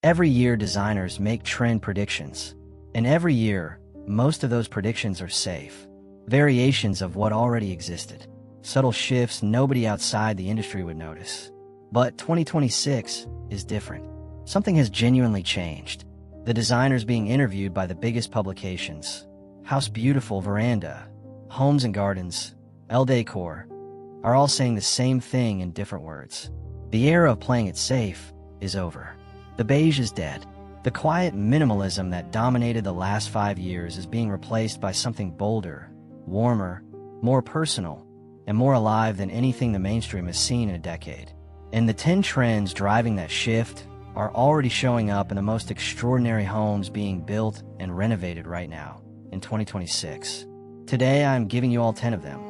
Every year, designers make trend predictions. And every year, most of those predictions are safe. Variations of what already existed. Subtle shifts nobody outside the industry would notice. But 2026 is different. Something has genuinely changed. The designers being interviewed by the biggest publications, House Beautiful, Veranda, Homes and Gardens, Elle Decor, are all saying the same thing in different words. The era of playing it safe is over. The beige is dead. The quiet minimalism that dominated the last 5 years is being replaced by something bolder, warmer, more personal, and more alive than anything the mainstream has seen in a decade. And the 10 trends driving that shift are already showing up in the most extraordinary homes being built and renovated right now, in 2026. Today, I'm giving you all 10 of them.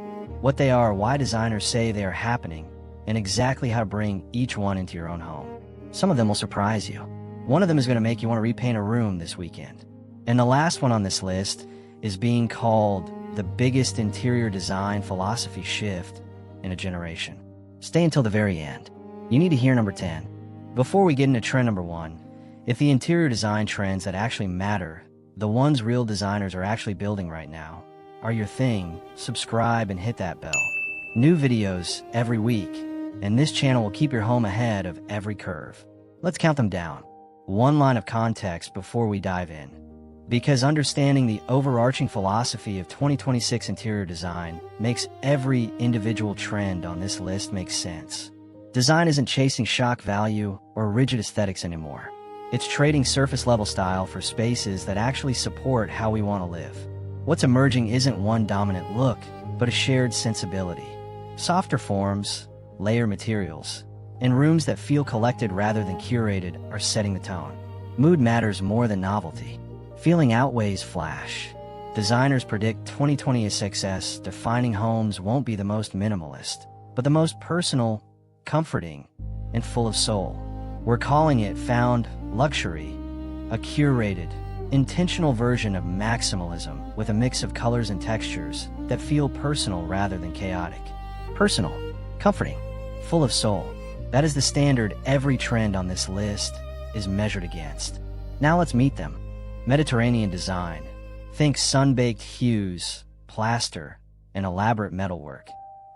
What they are, why designers say they are happening, and exactly how to bring each one into your own home. Some of them will surprise you. One of them is going to make you want to repaint a room this weekend. And the last one on this list is being called the biggest interior design philosophy shift in a generation. Stay until the very end. You need to hear number 10. Before we get into trend number 1, if the interior design trends that actually matter, the ones real designers are actually building right now, are your thing, subscribe and hit that bell. New videos every week, and this channel will keep your home ahead of every curve. Let's count them down. One line of context before we dive in. Because understanding the overarching philosophy of 2026 interior design makes every individual trend on this list make sense. Design isn't chasing shock value or rigid aesthetics anymore. It's trading surface-level style for spaces that actually support how we want to live. What's emerging isn't one dominant look, but a shared sensibility. Softer forms, layer materials, and rooms that feel collected rather than curated are setting the tone. Mood matters more than novelty. Feeling outweighs flash. Designers predict 2026's defining homes won't be the most minimalist, but the most personal, comforting, and full of soul. We're calling it found luxury, a curated, intentional version of maximalism with a mix of colors and textures that feel personal rather than chaotic. Personal, comforting, full of soul. That is the standard every trend on this list is measured against. Now let's meet them. Mediterranean design. Think sun-baked hues, plaster, and elaborate metalwork.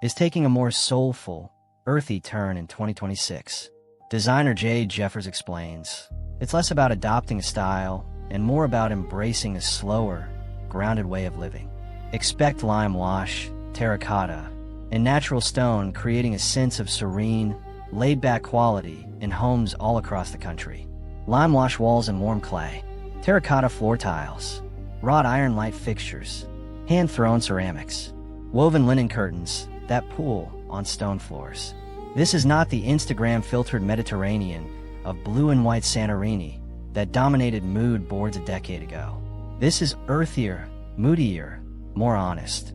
Is taking a more soulful, earthy turn in 2026. Designer Jade Jeffers explains, it's less about adopting a style and more about embracing a slower, grounded way of living. Expect limewash, terracotta, and natural stone, creating a sense of serene, laid-back quality in homes all across the country. Limewash walls and warm clay, terracotta floor tiles, wrought iron light fixtures, hand-thrown ceramics, woven linen curtains that pool on stone floors. This is not the Instagram-filtered Mediterranean of blue and white Santorini that dominated mood boards a decade ago. This is earthier, moodier, more honest.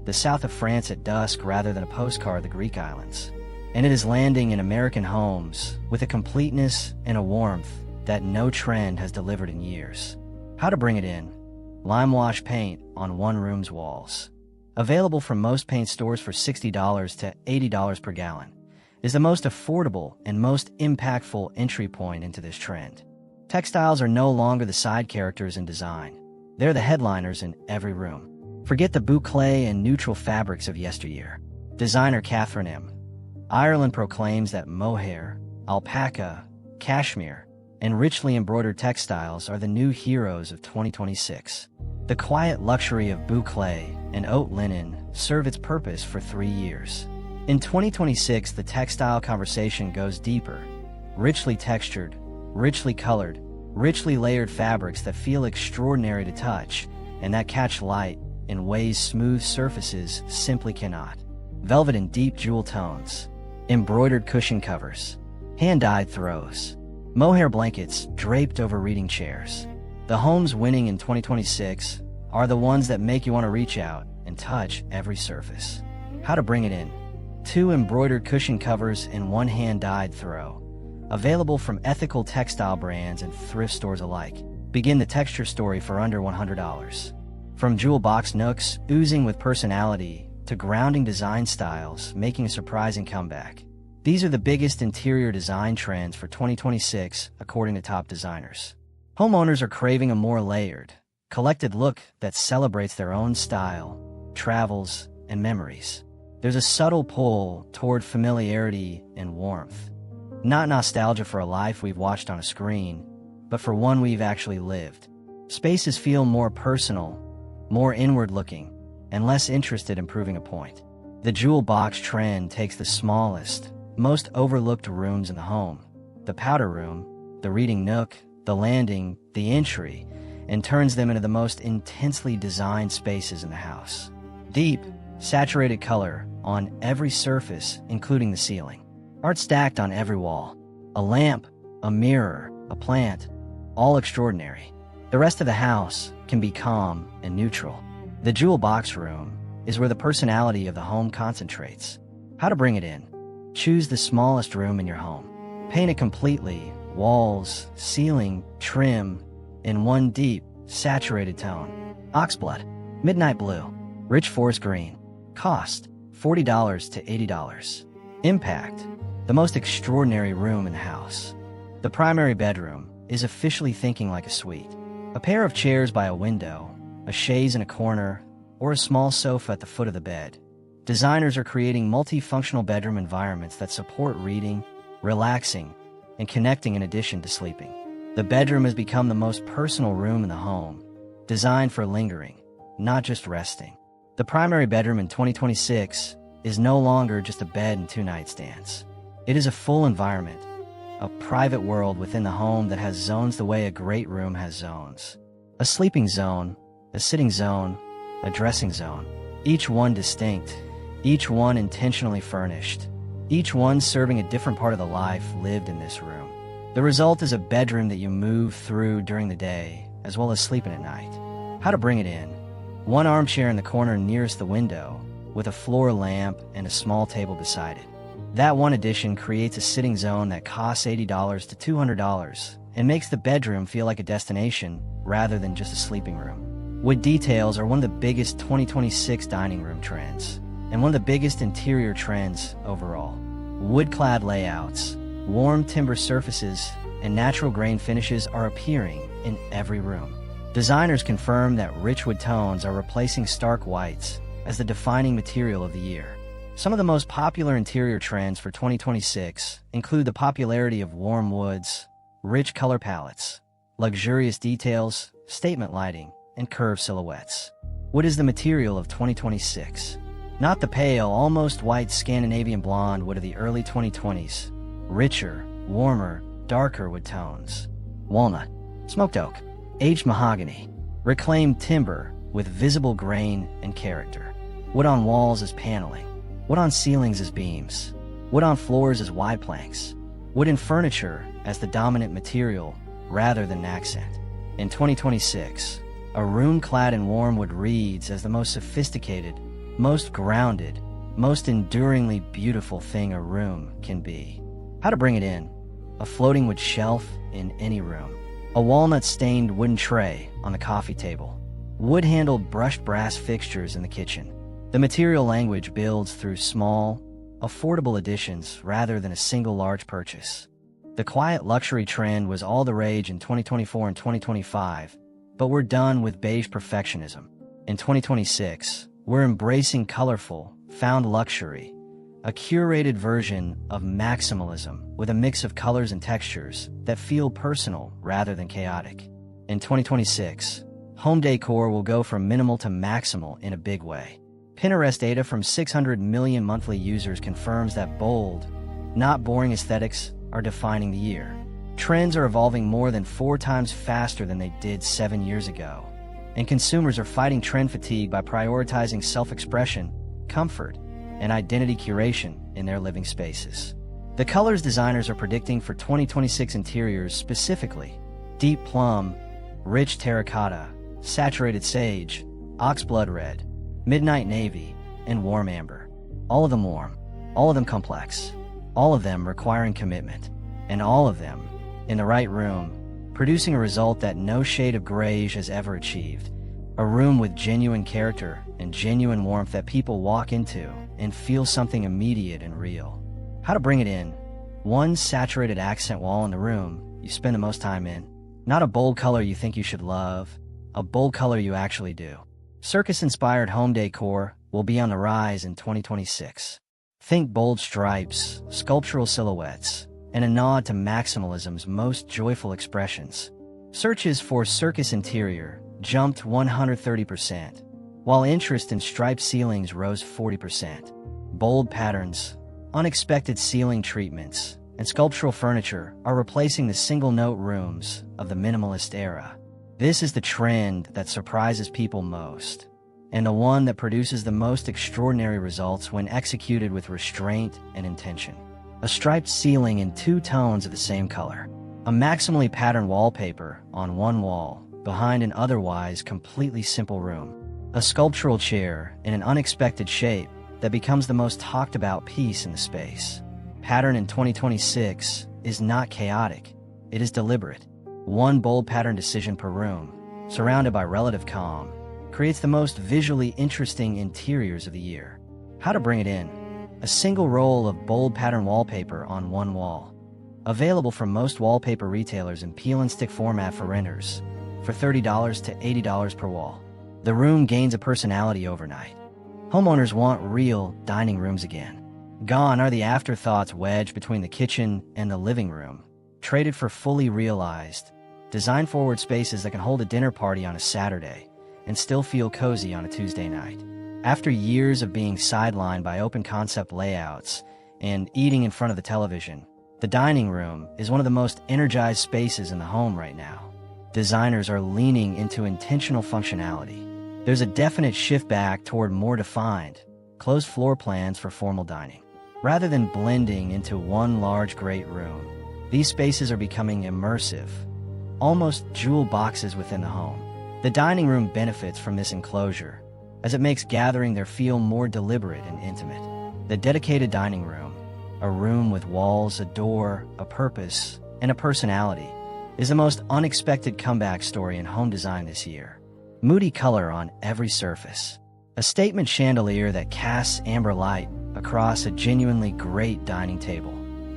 The south of France at dusk rather than a postcard of the Greek islands. And it is landing in American homes with a completeness and a warmth that no trend has delivered in years. How to bring it in. Limewash paint on one room's walls. Available from most paint stores for $60 to $80 per gallon. Is the most affordable and most impactful entry point into this trend. Textiles are no longer the side characters in design. They're the headliners in every room. Forget the boucle and neutral fabrics of yesteryear. Designer Catherine M. Ireland proclaims that mohair, alpaca, cashmere, and richly embroidered textiles are the new heroes of 2026. The quiet luxury of boucle and haute linen serve its purpose for 3 years. In 2026, the textile conversation goes deeper. Richly textured, richly colored, richly layered fabrics that feel extraordinary to touch and that catch light in ways smooth surfaces simply cannot. Velvet in deep jewel tones, embroidered cushion covers, hand-dyed throws, mohair blankets draped over reading chairs. The homes winning in 2026 are the ones that make you want to reach out and touch every surface. How to bring it in. 2 embroidered cushion covers and 1 hand-dyed throw. Available from ethical textile brands and thrift stores alike. Begin the texture story for under $100. From jewel box nooks oozing with personality to grounding design styles making a surprising comeback. These are the biggest interior design trends for 2026, according to top designers. Homeowners are craving a more layered, collected look that celebrates their own style, travels, and memories. There's a subtle pull toward familiarity and warmth. Not nostalgia for a life we've watched on a screen, but for one we've actually lived. Spaces feel more personal, more inward-looking, and less interested in proving a point. The jewel box trend takes the smallest, most overlooked rooms in the home, the powder room, the reading nook, the landing, the entry, and turns them into the most intensely designed spaces in the house. Deep, saturated color on every surface, including the ceiling. Art stacked on every wall. A lamp, a mirror, a plant, all extraordinary. The rest of the house can be calm and neutral. The jewel box room is where the personality of the home concentrates. How to bring it in? Choose the smallest room in your home. Paint it completely, walls, ceiling, trim, in one deep, saturated tone. Oxblood, midnight blue, rich forest green. Cost, $40 to $80. Impact, the most extraordinary room in the house. The primary bedroom is officially thinking like a suite. A pair of chairs by a window, a chaise in a corner, or a small sofa at the foot of the bed. Designers are creating multifunctional bedroom environments that support reading, relaxing, and connecting in addition to sleeping. The bedroom has become the most personal room in the home, designed for lingering, not just resting. The primary bedroom in 2026 is no longer just a bed and two nightstands. It is a full environment, a private world within the home that has zones the way a great room has zones. A sleeping zone, a sitting zone, a dressing zone. Each one distinct, each one intentionally furnished, each one serving a different part of the life lived in this room. The result is a bedroom that you move through during the day, as well as sleeping at night. How to bring it in? One armchair in the corner nearest the window, with a floor lamp and a small table beside it. That one addition creates a sitting zone that costs $80 to $200 and makes the bedroom feel like a destination rather than just a sleeping room. Wood details are one of the biggest 2026 dining room trends, and one of the biggest interior trends overall. Wood-clad layouts, warm timber surfaces, and natural grain finishes are appearing in every room. Designers confirm that rich wood tones are replacing stark whites as the defining material of the year. Some of the most popular interior trends for 2026 include the popularity of warm woods, rich color palettes, luxurious details, statement lighting, and curved silhouettes. Wood is the material of 2026. Not the pale, almost white Scandinavian blonde wood of the early 2020s. Richer, warmer, darker wood tones. Walnut, smoked oak, aged mahogany, reclaimed timber with visible grain and character. Wood on walls as paneling. Wood on ceilings as beams. Wood on floors as wide planks. Wood in furniture as the dominant material rather than an accent. In 2026, a room clad in warm wood reads as the most sophisticated, most grounded, most enduringly beautiful thing a room can be. How to bring it in? A floating wood shelf in any room. A walnut-stained wooden tray on the coffee table. Wood-handled brushed brass fixtures in the kitchen. The material language builds through small, affordable additions rather than a single large purchase. The quiet luxury trend was all the rage in 2024 and 2025, but we're done with beige perfectionism. In 2026, we're embracing colorful, found luxury, a curated version of maximalism with a mix of colors and textures that feel personal rather than chaotic. In 2026, home decor will go from minimal to maximal in a big way. Pinterest data from 600 million monthly users confirms that bold, not boring aesthetics are defining the year. Trends are evolving more than 4 times faster than they did 7 years ago, and consumers are fighting trend fatigue by prioritizing self-expression, comfort, and identity curation in their living spaces. The colors designers are predicting for 2026 interiors specifically: deep plum, rich terracotta, saturated sage, oxblood red, midnight navy, and warm amber. All of them warm, all of them complex, all of them requiring commitment, and all of them, in the right room, producing a result that no shade of beige has ever achieved. A room with genuine character and genuine warmth that people walk into and feel something immediate and real. How to bring it in. One saturated accent wall in the room you spend the most time in. Not a bold color you think you should love, a bold color you actually do. Circus-inspired home decor will be on the rise in 2026. Think bold stripes, sculptural silhouettes, and a nod to maximalism's most joyful expressions. Searches for Circus interior jumped 130%, while interest in striped ceilings rose 40%. Bold patterns, unexpected ceiling treatments, and sculptural furniture are replacing the single-note rooms of the minimalist era. This is the trend that surprises people most, and the one that produces the most extraordinary results when executed with restraint and intention. A striped ceiling in 2 tones of the same color. A maximally patterned wallpaper on one wall, behind an otherwise completely simple room. A sculptural chair in an unexpected shape that becomes the most talked about piece in the space. Pattern in 2026 is not chaotic, it is deliberate. One bold pattern decision per room, surrounded by relative calm, creates the most visually interesting interiors of the year. How to bring it in. A single roll of bold pattern wallpaper on one wall. Available from most wallpaper retailers in peel and stick format for renters, for $30 to $80 per wall. The room gains a personality overnight. Homeowners want real dining rooms again. Gone are the afterthoughts wedged between the kitchen and the living room, traded for fully realized, design-forward spaces that can hold a dinner party on a Saturday and still feel cozy on a Tuesday night. After years of being sidelined by open-concept layouts and eating in front of the television, the dining room is one of the most energized spaces in the home right now. Designers are leaning into intentional functionality. There's a definite shift back toward more defined, closed floor plans for formal dining. Rather than blending into one large great room, these spaces are becoming immersive, almost jewel boxes within the home. The dining room benefits from this enclosure, as it makes gathering there feel more deliberate and intimate. The dedicated dining room, a room with walls, a door, a purpose, and a personality, is the most unexpected comeback story in home design this year. Moody color on every surface. A statement chandelier that casts amber light across a genuinely great dining table.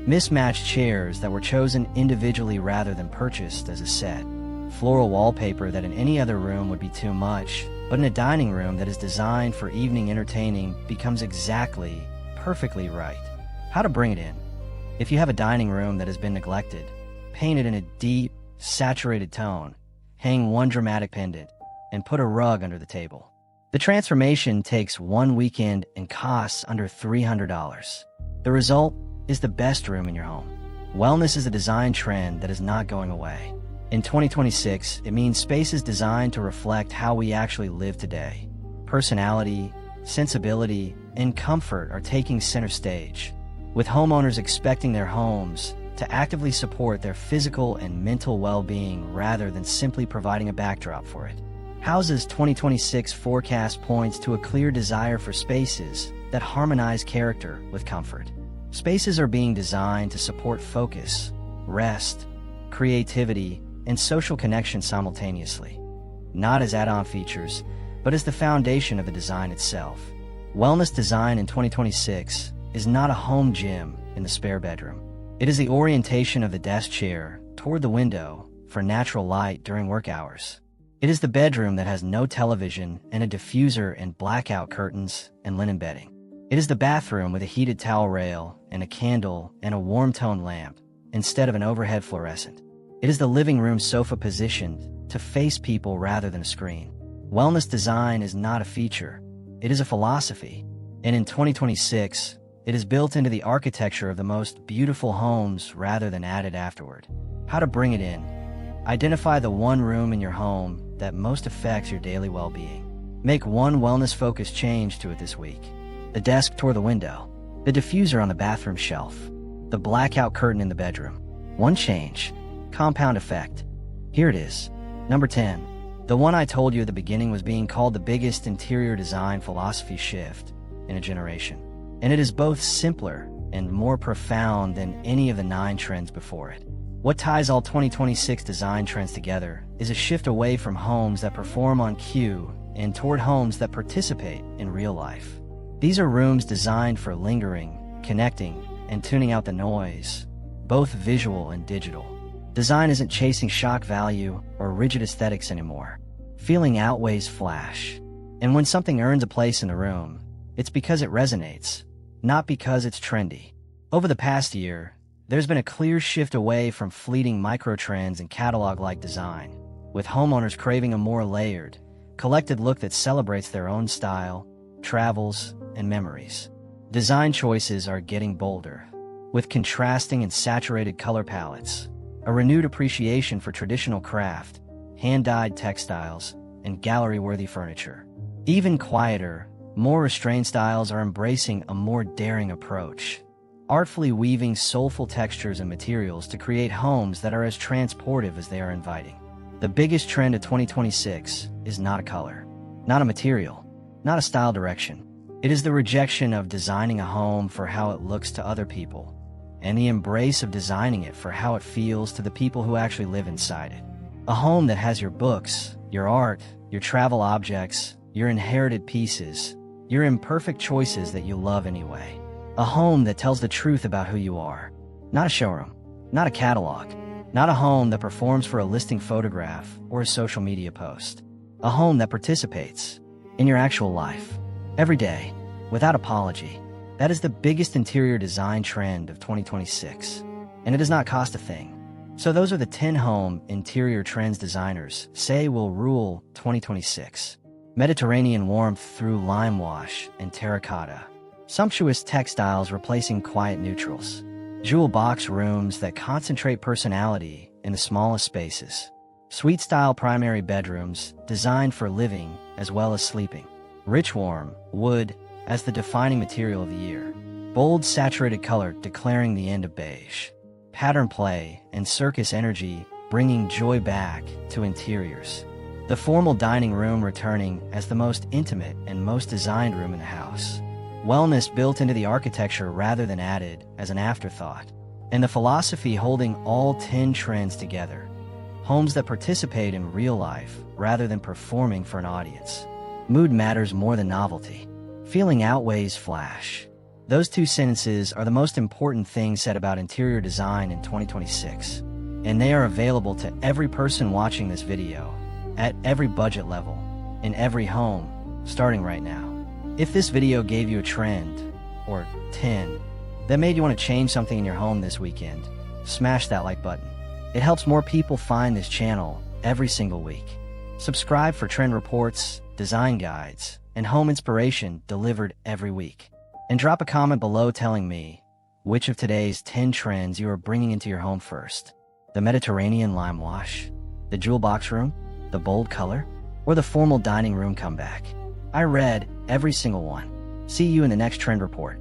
Mismatched chairs that were chosen individually rather than purchased as a set. Floral wallpaper that in any other room would be too much, but in a dining room that is designed for evening entertaining becomes exactly, perfectly right. How to bring it in. If you have a dining room that has been neglected, paint it in a deep, saturated tone, hang one dramatic pendant, and put a rug under the table. The transformation takes one weekend and costs under $300. The result is the best room in your home. Wellness is a design trend that is not going away. In 2026, it means spaces designed to reflect how we actually live today. Personality, sensibility, and comfort are taking center stage, with homeowners expecting their homes to actively support their physical and mental well-being rather than simply providing a backdrop for it. House's 2026 forecast points to a clear desire for spaces that harmonize character with comfort. Spaces are being designed to support focus, rest, creativity, and social connection simultaneously, not as add-on features, but as the foundation of the design itself. Wellness design in 2026 is not a home gym in the spare bedroom. It is the orientation of the desk chair toward the window for natural light during work hours. It is the bedroom that has no television and a diffuser and blackout curtains and linen bedding. It is the bathroom with a heated towel rail and a candle and a warm-toned lamp instead of an overhead fluorescent. It is the living room sofa positioned to face people rather than a screen. Wellness design is not a feature, it is a philosophy. And in 2026, it is built into the architecture of the most beautiful homes rather than added afterward. How to bring it in. Identify the one room in your home that most affects your daily well-being. Make one wellness-focused change to it this week. The desk toward the window. The diffuser on the bathroom shelf. The blackout curtain in the bedroom. One change. Compound effect. Here it is. Number 10. The one I told you at the beginning was being called the biggest interior design philosophy shift in a generation. And it is both simpler and more profound than any of the 9 trends before it. What ties all 2026 design trends together is a shift away from homes that perform on cue and toward homes that participate in real life. These are rooms designed for lingering, connecting, and tuning out the noise, both visual and digital. Design isn't chasing shock value or rigid aesthetics anymore. Feeling outweighs flash. And when something earns a place in the room, it's because it resonates, not because it's trendy. Over the past year, there's been a clear shift away from fleeting microtrends and catalog-like design, with homeowners craving a more layered, collected look that celebrates their own style, travels, and memories. Design choices are getting bolder, with contrasting and saturated color palettes, a renewed appreciation for traditional craft, hand-dyed textiles, and gallery-worthy furniture. Even quieter, more restrained styles are embracing a more daring approach, artfully weaving soulful textures and materials to create homes that are as transportive as they are inviting. The biggest trend of 2026 is not a color, not a material, not a style direction. It is the rejection of designing a home for how it looks to other people, and the embrace of designing it for how it feels to the people who actually live inside it. A home that has your books, your art, your travel objects, your inherited pieces, your imperfect choices that you love anyway. A home that tells the truth about who you are. Not a showroom, not a catalog, not a home that performs for a listing photograph or a social media post. A home that participates in your actual life, every day, without apology. That is the biggest interior design trend of 2026, and it does not cost a thing. So those are the 10 home interior trends designers say will rule 2026. Mediterranean warmth through limewash and terracotta. Sumptuous textiles replacing quiet neutrals. Jewel box rooms that concentrate personality in the smallest spaces. Suite-style primary bedrooms designed for living as well as sleeping. Rich warm wood as the defining material of the year. Bold saturated color declaring the end of beige. Pattern play and circus energy bringing joy back to interiors. The formal dining room returning as the most intimate and most designed room in the house. Wellness built into the architecture rather than added as an afterthought. And the philosophy holding all 10 trends together. Homes that participate in real life rather than performing for an audience. Mood matters more than novelty. Feeling outweighs flash. Those two sentences are the most important things said about interior design in 2026. And they are available to every person watching this video, at every budget level, in every home, starting right now. If this video gave you a trend, or 10, that made you want to change something in your home this weekend, smash that like button. It helps more people find this channel every single week. Subscribe for trend reports, design guides, and home inspiration delivered every week. And drop a comment below telling me which of today's 10 trends you are bringing into your home first. The Mediterranean lime wash, the jewel box room, the bold color, or the formal dining room comeback. I read every single one. See you in the next trend report.